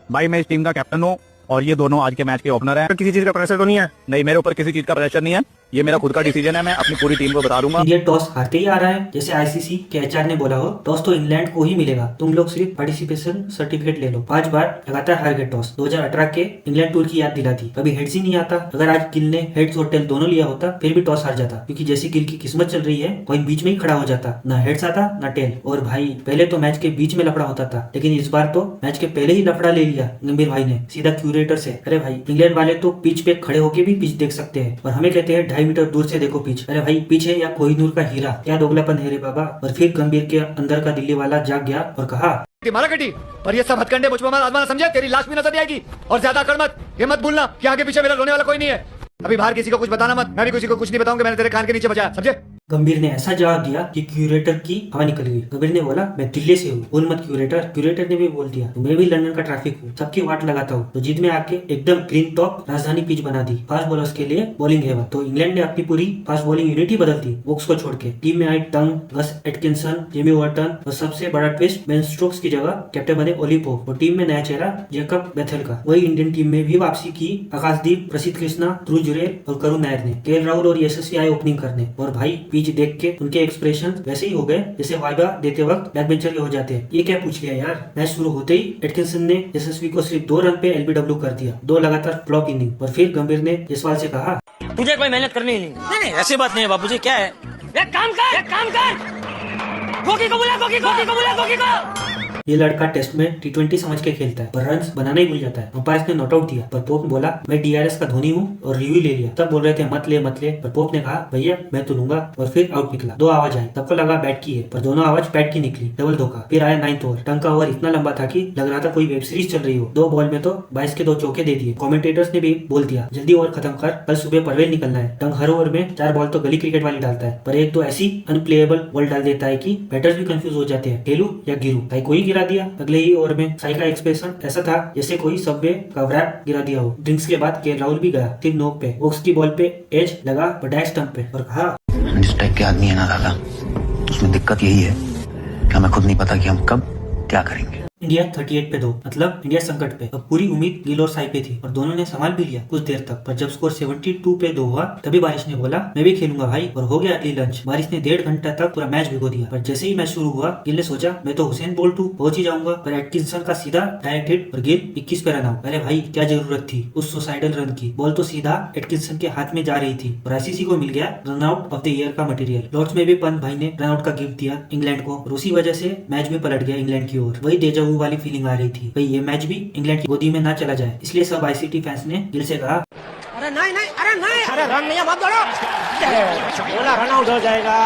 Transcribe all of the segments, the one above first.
भाई मैं इस टीम का कैप्टन हूँ और ये दोनों आज के मैच के ओपनर हैं। किसी चीज का प्रेशर तो नहीं है? नहीं, मेरे ऊपर किसी चीज का प्रेशर नहीं है, ये मेरा खुद का डिसीजन है, मैं अपनी पूरी टीम को बता दूंगा। इंडिया टॉस हारते ही आ रहा है, जैसे आईसीसी के एचआर ने बोला हो, टॉस तो इंग्लैंड को ही मिलेगा, तुम लोग सिर्फ पार्टिसिपेशन सर्टिफिकेट ले लो। 5 बार लगातार हार गए टॉस। 2018 के इंग्लैंड टूर की याद दिलाती, कभी हेड्स ही नहीं आता। अगर आज गिल ने हेड्स और टेल दोनों लिया होता फिर भी टॉस हार जाता, क्योंकि जैसी गिल की किस्मत चल रही है कॉइन बीच में ही खड़ा हो जाता, ना हेड्स आता ना टेल। और भाई पहले तो मैच के बीच में लफड़ा होता था, लेकिन इस बार तो मैच के पहले ही लफड़ा ले लिया गंभीर भाई ने सीधा क्यूरेटर से। अरे भाई इंग्लैंड वाले तो पिच पे खड़े होके भी पिच देख सकते हैं और हमें कहते हैं 2.5 मीटर दूर से देखो पिच। अरे भाई पिच है या कोहिनूर का हीरा, क्या दोगलापन है रे बाबा। और फिर गंभीर के अंदर का दिल्ली वाला जाग गया और कहा, मारा कटी पर ये सब हथकंडे मुझ पर मत आजमाना, समझे? तेरी लाश भी नजर नहीं आएगी और ज्यादा कर मत, ये मत भूलना कि आगे पीछे मेरा रोने वाला कोई नहीं है। अभी बाहर किसी को कुछ बताना मत, मैं भी किसी को कुछ नहीं बताऊंगा, मैंने तेरे कान के नीचे बचाया, समझे? गंभीर ने ऐसा जवाब दिया कि क्यूरेटर की हवा निकल गई। गंभीर ने बोला, मैं दिल्ली से हूँ, बोल मत क्यूरेटर। क्यूरेटर ने भी बोल दिया, मैं भी लंदन का ट्रैफिक हूँ, सबकी वाट लगाता हूँ। तो जीत में आके एकदम ग्रीन टॉप राजधानी पिच बना दी, फास्ट बॉलर्स के लिए बॉलिंग हेवन। तो इंग्लैंड ने अपनी पूरी फास्ट बॉलिंग यूनिटी बदल दी वोक्स को छोड़ के। टीम में आए टंग, गस एटकिंसन, जेमी वार्टन और सबसे बड़ा ट्विस्ट, बेन स्टोक्स की जगह कैप्टन बने ओली पोप। और टीम में नया चेहरा जेकब बेथेल का। वही इंडियन टीम में भी वापसी की आकाशदीप, प्रसिद्ध कृष्णा, ध्रुव जुरेल और करुण नायर ने। केएल राहुल और यशस्वी आए ओपनिंग करने। और भाई पिच देख के उनके एक्सप्रेशन वैसे ही हो गए जैसे वाइबा देते वक्त बैक बेंचर के हो जाते हैं। ये क्या पूछ लिया यार। मैच शुरू होते ही एटकिंसन ने यशस्वी को सिर्फ 2 रन पे एलबीडब्ल्यू कर दिया, 2 लगातार फ्लॉप इनिंग। और फिर गंभीर ने जसवाल से कहा, तुझे कोई मेहनत करनी ही नहीं। ऐसी बात नहीं है बाबूजी, क्या है, एक काम कर गोगी को बुला, गोगी को। ये लड़का टेस्ट में T20 समझ के खेलता है, पर रन्स बनाना ही भूल जाता है। अंपायर ने नॉट आउट दिया, पर पोप बोला, मैं DRS का धोनी हूँ और रिव्यू ले लिया। तब बोल रहे थे मत ले, पर पोप ने कहा, भैया मैं तो लूंगा। और फिर आउट निकला। 2 आवाज आई, सबको लगा बैट की है, पर दोनों आवाज बैट की निकली। डबल धोखा। फिर आया 9th ओवर। टंग का ओवर इतना लंबा था कि लग रहा था कोई वेब सीरीज चल रही हो। 2 बॉल में तो 22 के 2 चौके दे दिए। कमेंटेटर्स ने भी बोल दिया, जल्दी ओवर खत्म कर, कल सुबह परवेल निकलना है। टंग हर ओवर में 4 बॉल तो गली क्रिकेट वाली डालता है, पर एक तो ऐसी अनप्लेएबल बॉल डाल देता है कि बैटर्स भी कंफ्यूज हो जाते हैं, खेलूं या गिरूं। भाई कोई गिरा दिया। अगले ही ओवर में साई का एक्सप्रेशन ऐसा था जैसे कोई सबवे का रैप गिरा दिया हो। ड्रिंक्स के बाद केएल राहुल भी गया, 3 नोक पे। वोक्स की बॉल पे एज लगा बटैक स्टंप पे और कहा, जिस टाइप के आदमी है ना दादा, उसमें दिक्कत यही है कि हमें खुद नहीं पता कि हम कब क्या करेंगे। इंडिया 38 पे 2, मतलब इंडिया संकट पे। अब पूरी उम्मीद गिल और साई पे थी और दोनों ने संभाल भी लिया कुछ देर तक। पर जब स्कोर 72 पे 2 हुआ तभी बारिश ने बोला, मैं भी खेलूंगा भाई। और हो गया अगली लंच। बारिश ने 1.5 घंटा तक पूरा मैच भिगो दिया। पर जैसे ही मैच शुरू हुआ गिल ने सोचा, मैं तो हुसैन बोल्ट हूँ, पहुंच ही जाऊंगा। पर एटकिंसन का सीधा डायरेक्ट हिट और गिल 21 पे रन आउट। अरे भाई क्या जरूरत थी उस सुसाइडल रन की। बॉल तो सीधा एटकिंसन के हाथ में जा रही थी और आईसीसी को मिल गया run out of the year का मटेरियल। लॉर्ड्स में भी पंत भाई ने रन आउट का गिफ्ट दिया इंग्लैंड को और उसी वजह से मैच भी पलट गया इंग्लैंड की ओर। वही डेजा वू वाली फीलिंग आ रही थी, भाई ये मैच भी इंग्लैंड की गोदी में ना चला जाए। इसलिए सब आईसीटी फैंस ने गिल से कहा, अरे नहीं, अरे रन नहीं है, मत दौड़ो, बोला रन आउट हो जाएगा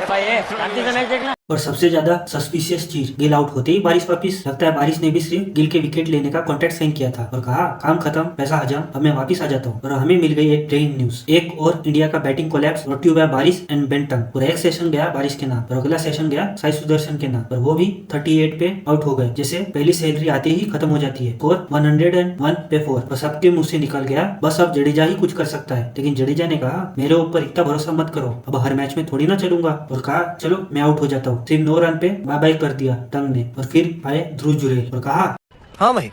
भाई, शांति से मैच देखना। और सबसे ज्यादा सस्पिशियस चीज, गिल आउट होते ही बारिश वापिस। लगता है बारिश ने भी सिर्फ गिल के विकेट लेने का कॉन्ट्रैक्ट साइन किया था और कहा, काम खत्म, पैसा हजम, अब मैं वापिस आ जाता हूँ। और हमें मिल गई एक ब्रेकिंग न्यूज। एक और इंडिया का batting collapse brought to by barish and Ben Tongue. और एक सेशन गया बारिश के नाम और अगला सेशन गया साई सुदर्शन के नाम, पर वो भी 38 पे आउट हो गए। जैसे पहली सैलरी आते ही खत्म हो जाती है। स्कोर 101 पे 4 और सबके मुंह से निकल गया, बस अब जडेजा ही कुछ कर सकता है। लेकिन जडेजा ने कहा, मेरे ऊपर इतना भरोसा मत करो, अब हर मैच में थोड़ी ना चलूंगा। और कहा, चलो मैं आउट हो जाता हूँ। सिर्फ 9 रन पे बाय बाय कर दिया टंग ने। और फिर आए ध्रुव जुरेल और कहा, हाँ भाई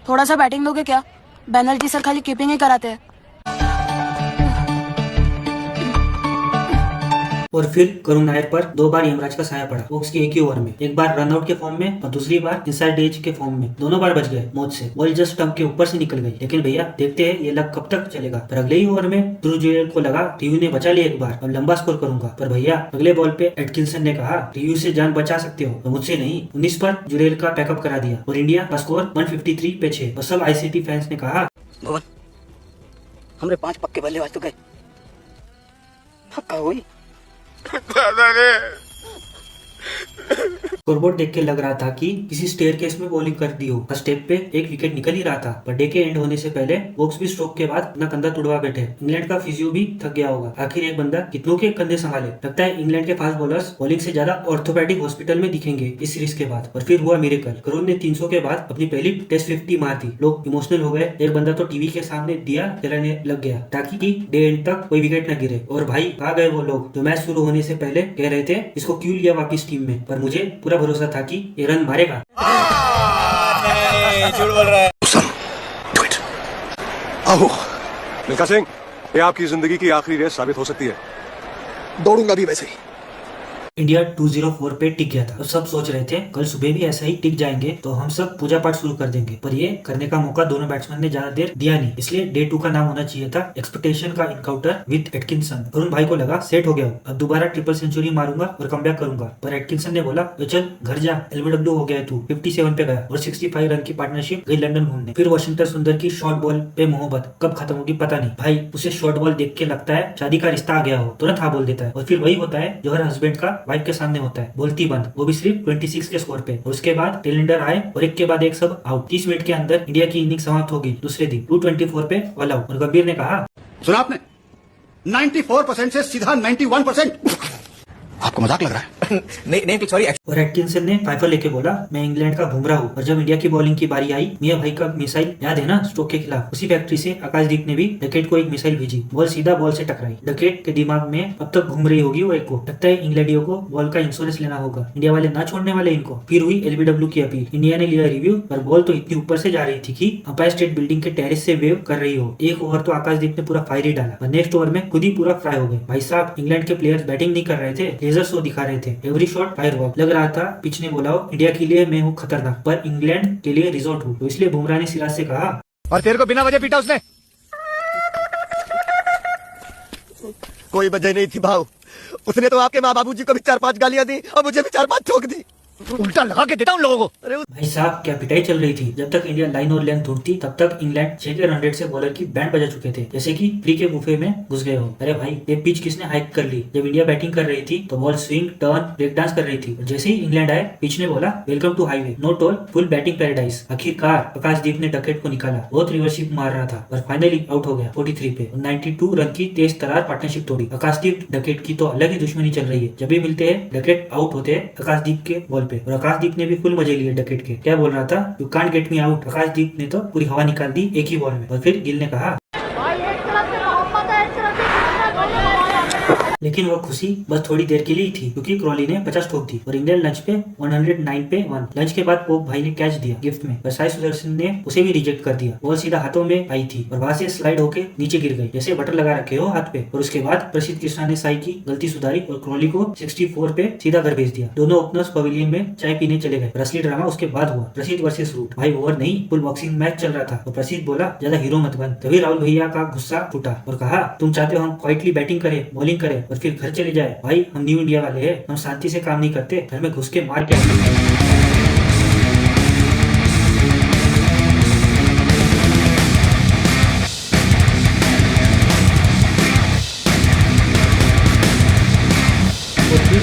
थोड़ा सा बैटिंग दोगे क्या? बेनल्टी सर खाली कीपिंग ही कराते हैं। और फिर करुण नायर पर 2 बार यमराज का साया पड़ा वोक्स के एक ही ओवर में। एक बार रनआउट के फॉर्म में और दूसरी बार इनसाइड एज के फॉर्म में। दोनों बार बच गए मौत से। बॉल जस्ट स्टंप के ऊपर से निकल गई। लेकिन भैया देखते हैं ये लक कब तक चलेगा। पर अगले ही ओवर में ध्रुव जुरेल को लगा रिव्यू ने बचा लिया एक बार और लंबा स्कोर करूंगा। पर भैया अगले बॉल पे एटकिंसन ने कहा, रिव्यू से जान बचा सकते हो तो मुझसे नहीं। 19 पर जुरेल का पैकअप करा दिया और इंडिया का स्कोर 153 पे 6। और सब आईसीटी फैंस ने कहा, भवन हमरे 5 पक्के बल्लेबाज तो गए, हक्का हुई। स्कोरबोर्ड देख के लग रहा था कि किसी स्टेयरकेस में बॉलिंग कर दी हो। फर्स्ट स्टेप पे एक विकेट निकल ही रहा था, पर डे के एंड होने से पहले वोक्स भी स्ट्रोक के बाद अपना कंधा तुड़वा बैठे। इंग्लैंड का फिजियो भी थक गया होगा। आखिर एक बंदा कितनों के कंधे संभाले। लगता है इंग्लैंड के फास्ट बॉलर्स बॉलिंग से ज्यादा ऑर्थोपेडिक हॉस्पिटल में दिखेंगे इस सीरीज के बाद। और फिर हुआ मिरेकल। करुण ने 300 के बाद अपनी पहली टेस्ट 50 मार दी। लोग इमोशनल हो गए। एक बंदा तो टीवी के सामने दिया जलाने लग गया ताकि कि डे एंड तक कोई विकेट न गिरे। और भाई कहा गए वो लोग जो मैच शुरू होने से पहले कह रहे थे इसको क्यों लिया वापिस टीम में। पर मुझे पूरा भरोसा था कि ये रन मारेगा। झूठ बोल रहा है। मिल्खा सिंह, ये आपकी जिंदगी की आखिरी रेस साबित हो सकती है। दौड़ूंगा भी वैसे ही। इंडिया 204 पे टिक गया था और सब सोच रहे थे कल सुबह भी ऐसा ही टिक जाएंगे तो हम सब पूजा पाठ शुरू कर देंगे, पर ये करने का मौका दोनों बैट्समैन ने ज्यादा देर दिया नहीं, इसलिए डे 2 का नाम होना चाहिए था एक्सपेक्टेशन का इनकाउंटर विद एटकिंसन। अरुण भाई को लगा सेट हो गया हूँ, अब दोबारा ट्रिपल सेंचुरी मारूंगा और कमबैक करूंगा, पर एटकिंसन ने बोला तो चल घर जा, एलबीडब्ल्यू हो गया तू। 57 पे गया और 65 रन की पार्टनरशिप गई लंदन घूमने। फिर वॉशिंगटन सुंदर की शॉर्ट बॉल पे मोहब्बत कब खत्म होगी पता नहीं, भाई उसे शॉर्ट बॉल देख के लगता है शादी का रिश्ता आ गया हो, तुरंत हाँ बोल देता है। और फिर वही होता है जो हर हस्बैंड का वाइफ के सामने होता है, बोलती बंद, वो भी सिर्फ 26 के स्कोर पे। और उसके बाद टेलेंडर आए और एक के बाद एक सब आउट। 30 मिनट के अंदर इंडिया की इनिंग समाप्त होगी दूसरे दिन 224 पे ऑल आउट। और गंभीर ने कहा, सुना आपने 94% से सीधा 91%। आपको मजाक लग रहा है? नहीं सॉरी। और एटकिंसन ने फाइफर लेके बोला मैं इंग्लैंड का बुमराह हूँ। और जब इंडिया की बॉलिंग की बारी आई, मियां भाई का मिसाइल याद है ना स्ट्रोक के खिलाफ, उसी फैक्ट्री से आकाशदीप ने भी डकेट को एक मिसाइल भेजी, बॉल सीधा बॉल से टकराई। डकेट के दिमाग में अब तक घूम रही होगी वो एक को, लगता है इंग्लैंडियों को बॉल का इंश्योरेंस लेना होगा, इंडिया वाले ना छोड़ने वाले इनको। फिर हुई एलबीडब्ल्यू की अपील, इंडिया ने लिया रिव्यू, पर बॉल तो इतनी ऊपर से जा रही थी कि अंपायर स्टेट बिल्डिंग के टेरिस से वेव कर रही हो। एक ओवर तो आकाशदीप ने पूरा फायर ही डाला, पर नेक्स्ट ओवर में खुद ही पूरा फ्राई हो गए। भाई साहब, इंग्लैंड के प्लेयर्स बैटिंग नहीं कर रहे थे, लेजर शो दिखा रहे थे, एवरी शॉट फायर हुआ। लग रहा था पिच ने बोला हो इंडिया के लिए मैं हूँ खतरनाक, पर इंग्लैंड के लिए रिजॉर्ट हूँ। तो इसलिए बुमराह ने सिराज से कहा, और तेरे को बिना वजह पीटा उसने? कोई वजह नहीं थी भाव, उसने तो आपके माँ बाबूजी को भी 4-5 गालियां दी और मुझे भी 4-5 ठोक दी। उल्टा लगा के देता उन लोगों को। भाई साहब क्या पिटाई चल रही थी। जब तक इंडिया लाइन और लेंथ ढूंढती तब तक इंग्लैंड 6 के रन रेट से बॉलर की बैंड बजा चुके थे, जैसे कि फ्री के बुफे में घुस गए हो। अरे भाई ये पिच किसने हाइक कर ली? जब इंडिया बैटिंग कर रही थी तो ball swing turn break dance कर रही थी। जैसे ही इंग्लैंड आए, पिच ने बोला welcome to highway, no toll, full batting paradise. आखिरकार आकाशदीप ने डकेट को निकाला, बहुत रिवर्सिप मार रहा था और फाइनली आउट हो गया 43 पे। 92 रन की तेज तरार पार्टनरशिप तोड़ी। आकाशदीप डकेट की तो अलग ही दुश्मनी चल रही है, जब भी मिलते हैं डकेट आउट होते हैं आकाशदीप के बॉल पे। और आकाशदीप ने भी फुल मजे लिए डकेट के। क्या बोल रहा था, you can't get me out. Akashdeep ने तो पूरी हवा निकाल दी एक ही बॉल में। और फिर गिल ने कहा, लेकिन वो खुशी बस थोड़ी देर के लिए ही थी, क्योंकि क्रॉली ने 50 ठोक दी और इंग्लैंड लंच पे 109 पे 1। लंच के बाद पोप भाई ने कैच दिया गिफ्ट में, पर साई सुदर्शन ने उसे भी रिजेक्ट कर दिया। बॉल सीधा हाथों में आई थी और वहां से स्लाइड होके नीचे गिर गई, जैसे बटर लगा रखे हो हाथ पे। और उसके बाद प्रसिद्ध कृष्णा ने साई की गलती सुधारी और क्रॉली को 64 पे सीधा घर भेज दिया। दोनों ओपनर्स पवेलियन में चाय पीने चले गए। असली ड्रामा उसके बाद हुआ, प्रसिद्ध वर्सेस रूट। भाई ओवर नहीं, फुल बॉक्सिंग मैच चल रहा था और प्रसिद्ध बोला ज्यादा हीरो मत बन। तभी राहुल भैया का गुस्सा फूटा और कहा, तुम चाहते हो हम क्वाइटली बैटिंग करें, बॉलिंग करें और फिर घर चले जाए? भाई हम न्यू इंडिया वाले हैं, हम शांति से काम नहीं करते, घर में घुस के मार के।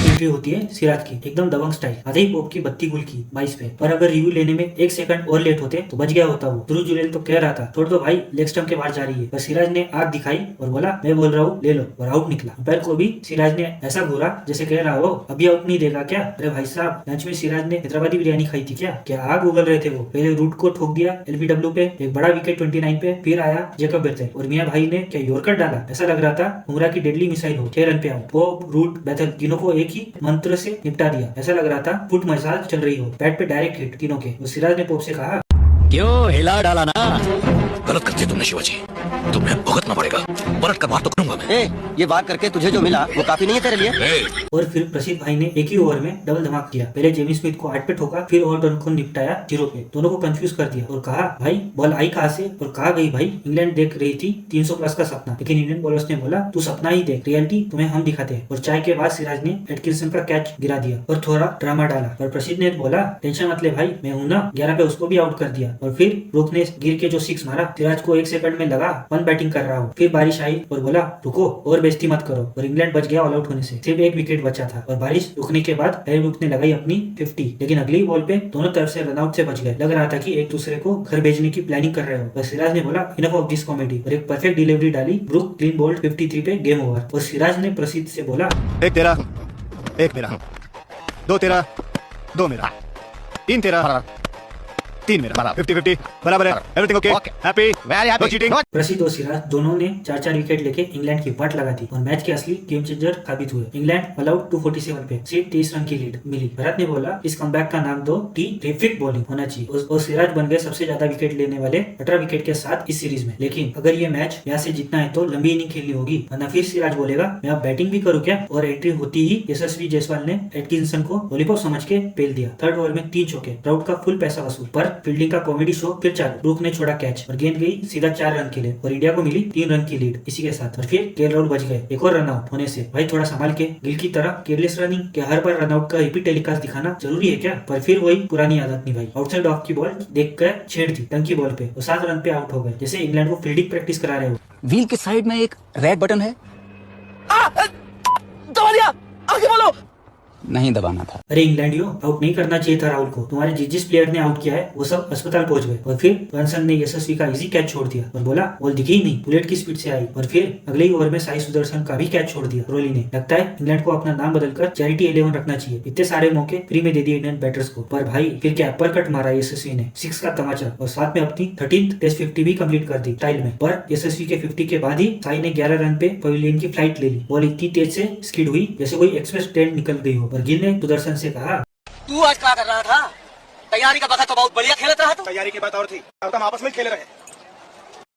एंट्री होती है सिराज की, एकदम दबंग स्टाइल, आधे ही पोप की बत्ती गुल की 22 पे। पर अगर रिव्यू लेने में 1 सेकंड और लेट होते तो बच गया होता वो। ध्रुव जुरेल तो कह रहा था छोड़ दो भाई, लेग स्टंप के बाहर जा रही है, पर सिराज ने आग दिखाई और बोला मैं बोल रहा हूँ ले लो, और आउट निकला। अंपायर को भी सिराज ने ऐसा घूरा जैसे कह रहा हो अभी आउट नहीं देगा क्या? अरे भाई साहब, लंच में सिराज ने हैदराबादी बिरयानी खाई थी क्या आग उगल रहे थे वो। पहले रूट को ठोक दिया एलबीडब्ल्यू पे, एक बड़ा विकेट 29 पे, फिर आया जेकब बेथेल और मियां भाई ने क्या यॉर्कर डाला, ऐसा लग रहा था बुमराह की डेडली मिसाइल हो। 6 रन पे आउट। पोप, रूट, बेथेल तीनों को एक ही मंत्र से निपटा दिया, ऐसा लग रहा था फुट मसाज चल रही हो, बैट पे डायरेक्ट हिट तीनों के। तो सिराज ने पोप से कहा, क्यों हिला डाला ना? गलत करते तुमने शिवाजी, तुम्हें भुगतना पड़ेगा, पलट कर बात तो करूंगा मैं। ये बात करके तुझे जो मिला वो काफी नहीं है तेरे लिए। और फिर प्रसिद्ध भाई ने एक ही ओवर में डबल धमाक किया। पहले जेमी स्मिथ को 8 पे ठोका, फिर ओवरटर्न को निपटाया 0 पे। दोनों को कंफ्यूज कर दिया और कहा भाई बॉल आई कहां से और कहां गई? भाई इंग्लैंड देख रही थी 300 प्लस का सपना, लेकिन इंडियन बॉलर्स ने बोला तू सपना ही देख, रियलिटी तुम्हें हम दिखाते हैं। और चाय के बाद सिराज ने एटकिंसन का कैच गिरा दिया और थोड़ा ड्रामा डाला, पर प्रसिद्ध ने बोला टेंशन मत ले भाई, मैं हूं ना। 11 पे उसको भी आउट कर दिया। और फिर रोक ने गिर के जो 6 मारा, सिराज को 1 सेकंड में लगा 1 बैटिंग कर रहा हूँ। फिर बारिश आई और बोला रुको और बेइज्जती मत करो, और इंग्लैंड बच गया ऑल आउट होने से। सिर्फ 1 विकेट बचा था और बारिश रुकने के बाद हेलब्रुक ने लगाई अपनी 50, लेकिन अगली बॉल पे दोनों तरफ से रनआउट से बच गए। लग रहा था कि एक दूसरे को घर भेजने की प्लानिंग कर रहे हो। बस सिराज ने बोला इनफ ऑफ दिस कॉमेडी और एक परफेक्ट डिलीवरी डाली। ब्रुक क्लीन बोल्ड 53 पे गेम ओवर। और सिराज ने प्रसिद्ध से बोला, एक तेरा, एक मेरा, 2 तेरा, 2 मेरा, 3 तेरा, 3 मेरा 50-50 बराबर है everything okay happy very happy cheating प्रसिद्ध और सिराज दोनों ने 4-4 विकेट लेके इंग्लैंड की वाट लगा दी और मैच के असली गेम चेंजर साबित हुए। इंग्लैंड ऑल आउट 247 पे सिर्फ 23 रन की लीड मिली। भरत ने बोला इस कमबैक का नाम दो टेरिफिक बॉलिंग होना चाहिए और सिराज बन गए सबसे ज्यादा विकेट लेने वाले 18 विकेट के साथ इस सीरीज में। लेकिन अगर ये मैच यहाँ से जीतना है तो लंबी इनिंग खेलनी होगी, वरना फिर सिराज बोलेगा मैं अब बैटिंग भी करूँ क्या। और एंट्री होती ही यशस्वी जायसवाल ने एटकिंसन को लॉलीपॉप समझ के पेल दिया। थर्ड ओवर में 3 चौके, ट्राउट का फुल पैसा वसूल, पर फील्डिंग का कॉमेडी शो फिर चालू। ब्रूक ने छोड़ा कैच और गेंद गई सीधा 4 रन के लिए और इंडिया को मिली 3 रन की लीड। इसी के साथ और फिर केएल राहुल बच गए एक और रन आउट होने से। भाई थोड़ा संभाल के, गिल की तरह केयरलेस रनिंग क्या हर बार रन आउट का रिपीट टेलीकास्ट दिखाना जरूरी है क्या। पर फिर वही पुरानी आदत नहीं भाई, आउटसाइड ऑफ की बॉल देख कर छेड़ दी टंकी बॉल पे और 7 रन पे आउट हो गए, जैसे इंग्लैंड को फील्डिंग प्रैक्टिस करा रहे हो। व्हील के साइड में एक रेड बटन है, दबा दिया, आगे बोलो। नहीं दबाना था। अरे इंग्लैंडियों, आउट नहीं करना चाहिए था राहुल को। तुम्हारे जिस प्लेयर ने आउट किया है वो सब अस्पताल पहुंच गए। और फिर रनसन ने यशस्वी का इजी कैच छोड़ दिया और बोला बॉल दिखी ही नहीं, बुलेट की स्पीड से आई। और फिर अगले ही ओवर में साई सुदर्शन का भी कैच छोड़ दिया रोली ने। लगता है इंग्लैंड को अपना नाम बदलकर चैरिटी 11 रखना चाहिए। इतने सारे मौके फ्री में दे दिए इंडियन बैटर्स को। पर भाई फिर क्या अपर कट मारा यशस्वी ने, 6 का तमाचा और साथ में अपनी 13th टेस्ट 50 भी कंप्लीट कर दी स्टाइल में। पर यशस्वी के 50 के बाद ही साई ने 11 रन पे पवेलियन की फ्लाइट ले ली। बॉल इतनी तेज से स्किड हुई जैसे कोई एक्सप्रेस ट्रेन निकल गई हो। और गिल ने सुदर्शन से कहा तू आज क्या कर रहा था? तैयारी का वक्त तो बहुत बढ़िया खेलत रहा तू। तैयारी की बात और थी, अब तो हम आपस में खेल रहे हैं।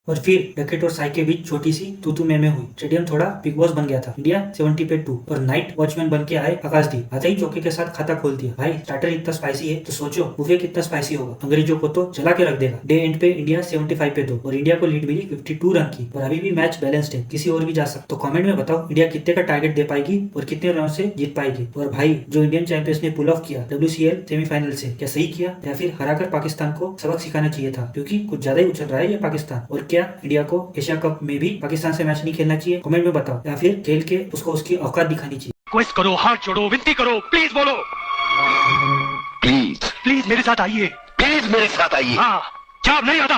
और फिर डकेट और साई के बीच छोटी सी तू में हुई। स्टेडियम थोड़ा बिग बॉस बन गया था। इंडिया 70 पे 2 और नाइट वॉचमैन बन के आए आकाशदीप। आते ही चौके के साथ खाता खोल दिया। भाई स्टार्टर इतना स्पाइसी है तो सोचो बुफे कितना स्पाइसी होगा। अंग्रेजों को तो जला के रख देगा। डे एंड पे इंडिया 75 पे 2 और इंडिया को लीड मिली 52 रन की। और अभी भी मैच बैलेंस्ड है, किसी और भी जा सकता। तो कमेंट में बताओ इंडिया कितने का टारगेट दे पाएगी और कितने रन से जीत पाएगी। और भाई जो इंडियन चैंपियंस ने पुल ऑफ किया WCL सेमीफाइनल से, क्या सही किया या फिर हराकर पाकिस्तान को सबक सिखाना चाहिए था, क्योंकि कुछ ज्यादा ही उछल रहा है ये पाकिस्तान। और क्या इंडिया को एशिया कप में भी पाकिस्तान से मैच नहीं खेलना चाहिए? कमेंट में बताओ। या फिर खेल के उसको उसकी औकात दिखानी चाहिए। रिक्वेस्ट करो, हाथ जोड़ो, विनती करो, प्लीज बोलो, प्लीज मेरे साथ आइए, प्लीज मेरे साथ आइए। हाँ, जवाब नहीं आता